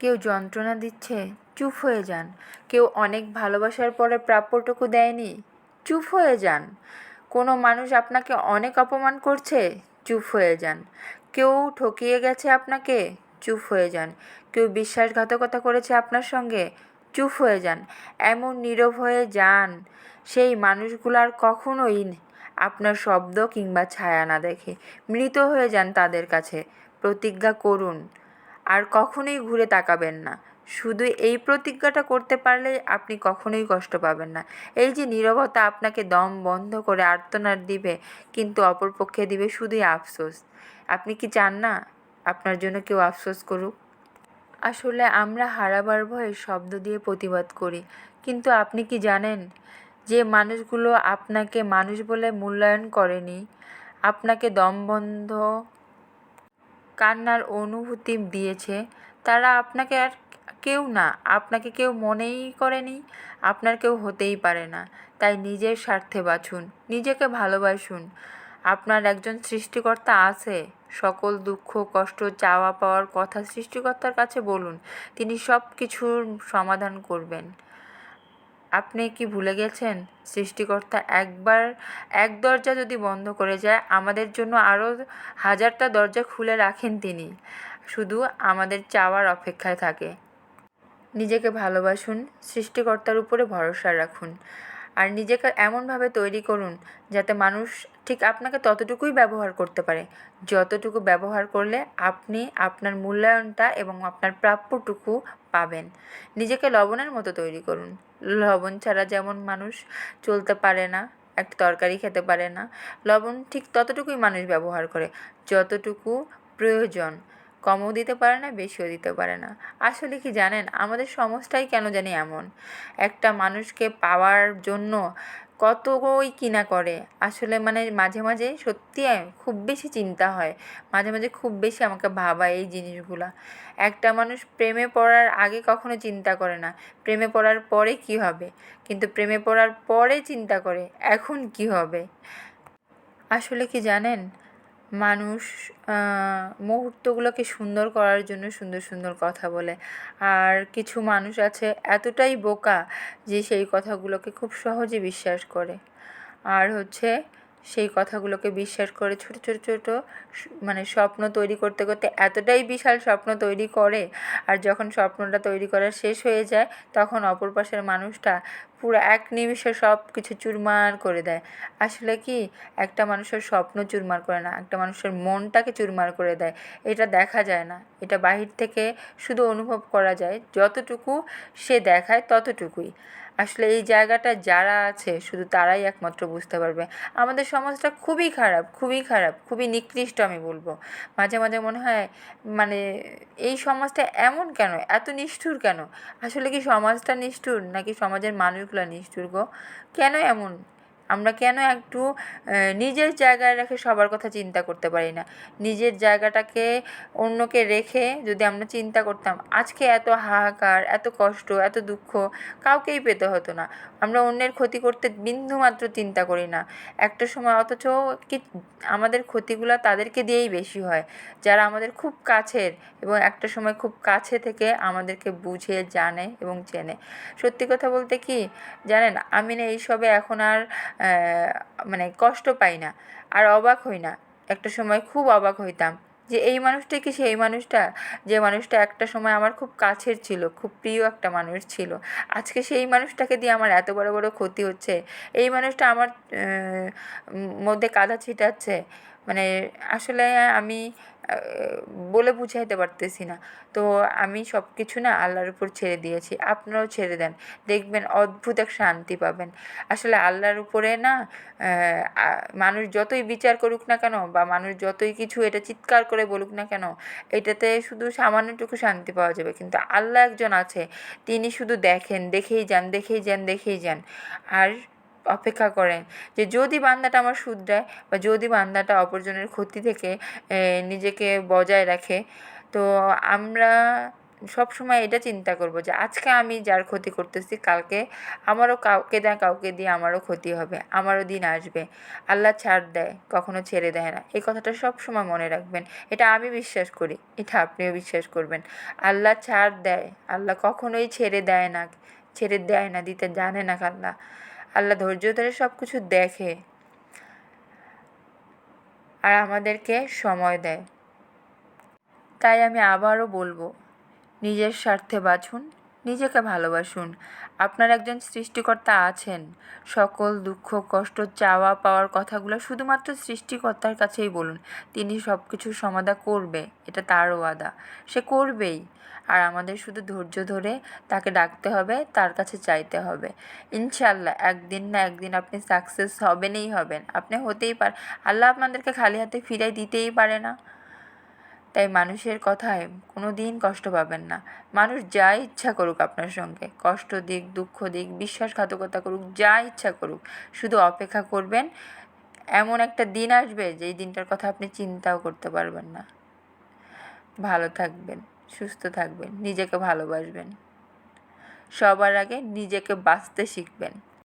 কেউ যন্ত্রণা দিচ্ছে, চুপ হয়ে যান। কেউ অনেক ভালোবাসার পরে প্রাপ্যটুকু দেয়নি, চুপ হয়ে যান। কোনো মানুষ আপনাকে অনেক অপমান করছে, চুপ হয়ে যান। কেউ ঠকিয়ে গেছে আপনাকে, চুপ হয়ে যান। কেউ বিশ্বাসঘাতকতা করেছে আপনার সঙ্গে, চুপ হয়ে যান। এমন নীরব হয়ে যান সেই মানুষগুলার কখনোই আপনার শব্দ কিংবা ছায়া না দেখে। মৃত হয়ে যান তাদের কাছে। প্রতিজ্ঞা করুন আর কখনোই ঘুরে তাকাবেন না। শুধু এই প্রতিজ্ঞাটা করতে পারলেই আপনি কখনোই কষ্ট পাবেন না। এই যে নীরবতা আপনাকে দম বন্ধ করে আর্তনাদ দিবে, কিন্তু অপরপক্ষে দিবে শুধুই আফসোস। আপনি কি চান না আপনার জন্য কেউ আফসোস করুক? আসলে আমরা হারাবার ভয়ে শব্দ দিয়ে প্রতিবাদ করি, কিন্তু আপনি কি জানেন যে মানুষগুলো আপনাকে মানুষ বলে মূল্যায়ন করেনি, আপনাকে দমবন্ধ কান্নার অনুভূতি দিয়েছে, তারা আপনাকে আর কেউ না, আপনাকে কেউ মনেই করেনি, আপনার কেউ হতেই পারে না। তাই নিজের স্বার্থে বাঁচুন, নিজেকে ভালোবাসুন। আপনার একজন সৃষ্টিকর্তা আছে। সকল দুঃখ কষ্ট চাওয়া পাওয়ার কথা সৃষ্টিকর্তার কাছে বলুন, তিনি সব কিছুর সমাধান করবেন। আপনি কি ভুলে গেছেন সৃষ্টিকর্তা একবার এক দরজা যদি বন্ধ করে যায়, আমাদের জন্য আরও হাজারটা দরজা খুলে রাখেন তিনি, শুধু আমাদের চাওয়ার অপেক্ষায় থাকে। নিজেকে ভালোবাসুন, সৃষ্টিকর্তার উপরে ভরসা রাখুন, আর নিজেকে এমনভাবে তৈরি করুন যাতে মানুষ ঠিক আপনাকে ততটুকুই ব্যবহার করতে পারে যতটুকু ব্যবহার করলে আপনি আপনার মূল্যায়নটা এবং আপনার প্রাপ্যটুকু পাবেন। নিজেকে লবণের মতো তৈরি করুন। লবণ ছাড়া যেমন মানুষ চলতে পারে না, একটা তরকারি খেতে পারে না, লবণ ঠিক ততটুকুই মানুষ ব্যবহার করে যতটুকু প্রয়োজন। কমও দিতে পারে না, বেশিও দিতে পারে না। আসলে কি জানেন, আমাদের সমাজটাই কেন জানি এমন। একটা মানুষকে পাওয়ার জন্য কতই কিনা করে। আসলে মাঝে মাঝে সত্যি খুব বেশি চিন্তা হয়, মাঝে মাঝে খুব বেশি আমাকে ভাবায় এই জিনিসগুলা। একটা মানুষ প্রেমে পড়ার আগে কখনো চিন্তা করে না প্রেমে পড়ার পরে কি হবে, কিন্তু প্রেমে পড়ার পরে চিন্তা করে এখন কি হবে। আসলে কি জানেন, মানুষ মুহূর্তগুলোকে সুন্দর করার জন্য সুন্দর সুন্দর কথা বলে, আর কিছু মানুষ আছে এতটাই বোকা যে সেই কথাগুলোকে খুব সহজে বিশ্বাস করে। আর সেই কথাগুলোকে বিশ্বাস করে ছোট ছোট ছোট স্বপ্ন তৈরি করতে করতে এতটাই বিশাল স্বপ্ন তৈরি করে, আর যখন স্বপ্নটা তৈরি করা শেষ হয়ে যায় তখন অপর পাশের মানুষটা পুরো এক নিমিষে সব কিছু চুরমার করে দেয়। আসলে কি, একটা মানুষের স্বপ্ন চুরমার করে না, একটা মানুষের মনটাকে চুরমার করে দেয়। এটা দেখা যায় না, এটা বাহির থেকে শুধু অনুভব করা যায়, যতটুকু সে দেখায় ততটুকুই। আসলে এই জায়গাটা যারা আছে শুধু তারাই একমাত্র বুঝতে পারবে। আমাদের সমাজটা খুবই খারাপ, খুবই খারাপ, খুবই নিকৃষ্ট আমি বলবো। মাঝে মাঝে মনে হয় মানে এই সমাজটা এমন কেন, এত নিষ্ঠুর কেন? আসলে কি সমাজটা নিষ্ঠুর নাকি সমাজের মানুষগুলো নিষ্ঠুর গো? কেন এমন? আমরা কেন একটু নিজের জায়গায় রেখে সবার কথা চিন্তা করতে পারি না? নিজের জায়গাটাকে অন্যকে রেখে যদি আমরা চিন্তা করতাম, আজকে এত হাহাকার, এত কষ্ট, এত দুঃখ কাউকেই পেতে হতো না। আমরা অন্যের ক্ষতি করতে বিন্দুমাত্র চিন্তা করি না একটা সময়, অথচ কি আমাদের ক্ষতিগুলো তাদেরকে দিয়েই বেশি হয় যারা আমাদের খুব কাছের এবং একটা সময় খুব কাছে থেকে আমাদেরকে বুঝে জানে এবং চেনে। সত্যি কথা বলতে কি জানেন, আমি না এইসবে এখন আর কষ্ট পাই না, আর অবাক হই না। একটা সময় খুব অবাক হইতাম যে এই মানুষটা কি সেই মানুষটা, যে মানুষটা একটা সময় আমার খুব কাছের ছিল, খুব প্রিয় একটা মানুষ ছিল, আজকে সেই মানুষটাকে দিয়ে আমার এত বড় বড় ক্ষতি হচ্ছে। এই মানুষটা আমার মধ্যে কাদা ছিটাচ্ছে। আসলে আমি বলে বুঝাইতে পারতেছি না। তো আমি সব কিছু না আল্লাহর উপর ছেড়ে দিয়েছি, আপনারাও ছেড়ে দেন, দেখবেন অদ্ভুত এক শান্তি পাবেন। আসলে আল্লাহর উপরে না মানুষ যতই বিচার করুক না কেন বা মানুষ যতই কিছু এটা চিৎকার করে বলুক না কেন, এটাতে শুধু সামান্যটুকু শান্তি পাওয়া যাবে, কিন্তু আল্লাহ একজন আছে, তিনি শুধু দেখেন, দেখেই যান, দেখেই যান, দেখেই যান, আর অপেক্ষা করেন যে যদি বান্দাটা আমার শুধরায় বা যদি বান্দাটা অপরজনের ক্ষতি থেকে নিজেকে বজায় রাখে। তো আমরা সবসময় এটা চিন্তা করব যে আজকে আমি যার ক্ষতি করতেছি কালকে আমারও কাউকে না কাউকে দিয়ে আমারও ক্ষতি হবে, আমারও দিন আসবে। আল্লাহ ছাড় দেয়, কখনো ছেড়ে দেয় না। এই কথাটা সবসময় মনে রাখবেন। এটা আমি বিশ্বাস করি, এটা আপনিও বিশ্বাস করবেন। আল্লাহ ছাড় দেয়, আল্লাহ কখনোই ছেড়ে দেয় না, ছেড়ে দেয় না, দিতে জানে না আল্লাহ। আল্লাহ ধৈর্য ধরে সব কিছু দেখে আর আমাদেরকে সময় দেয়। তাই আমি আবারও বলবো, নিজের স্বার্থে বাঁচুন, নিজেকে ভালোবাসুন। আপনার একজন সৃষ্টিকর্তা আছেন। সকল দুঃখ কষ্ট চাওয়া পাওয়ার কথাগুলো শুধুমাত্র সৃষ্টিকর্তার কাছেই বলুন। তিনি সব কিছুর সমাধা করবে, এটা তার ওয়াদা, সে করবেই। আর আমাদের শুধু ধৈর্য ধরে তাকে ডাকতে হবে, তার কাছে চাইতে হবে। ইনশাআল্লাহ একদিন না একদিন আপনি সাকসেস হবেনই হবেন, আপনি হতেই আল্লাহ আপনাদেরকে খালি হাতে ফিরাই দিতেই পারে না। তাই মানুষের কথায় কোনো দিন কষ্ট পাবেন না। মানুষ যা ইচ্ছা করুক আপনার সঙ্গে, কষ্ট দিক, দুঃখ দিক, বিশ্বাসঘাতকতা করুক, যা ইচ্ছা করুক, শুধু অপেক্ষা করবেন। এমন একটা দিন আসবে যেই দিনটার কথা আপনি চিন্তাও করতে পারবেন না। ভালো থাকবেন, সুস্থ থাকবেন, নিজেকে ভালোবাসবেন। সবার আগে নিজেকে বাঁচতে শিখবেন।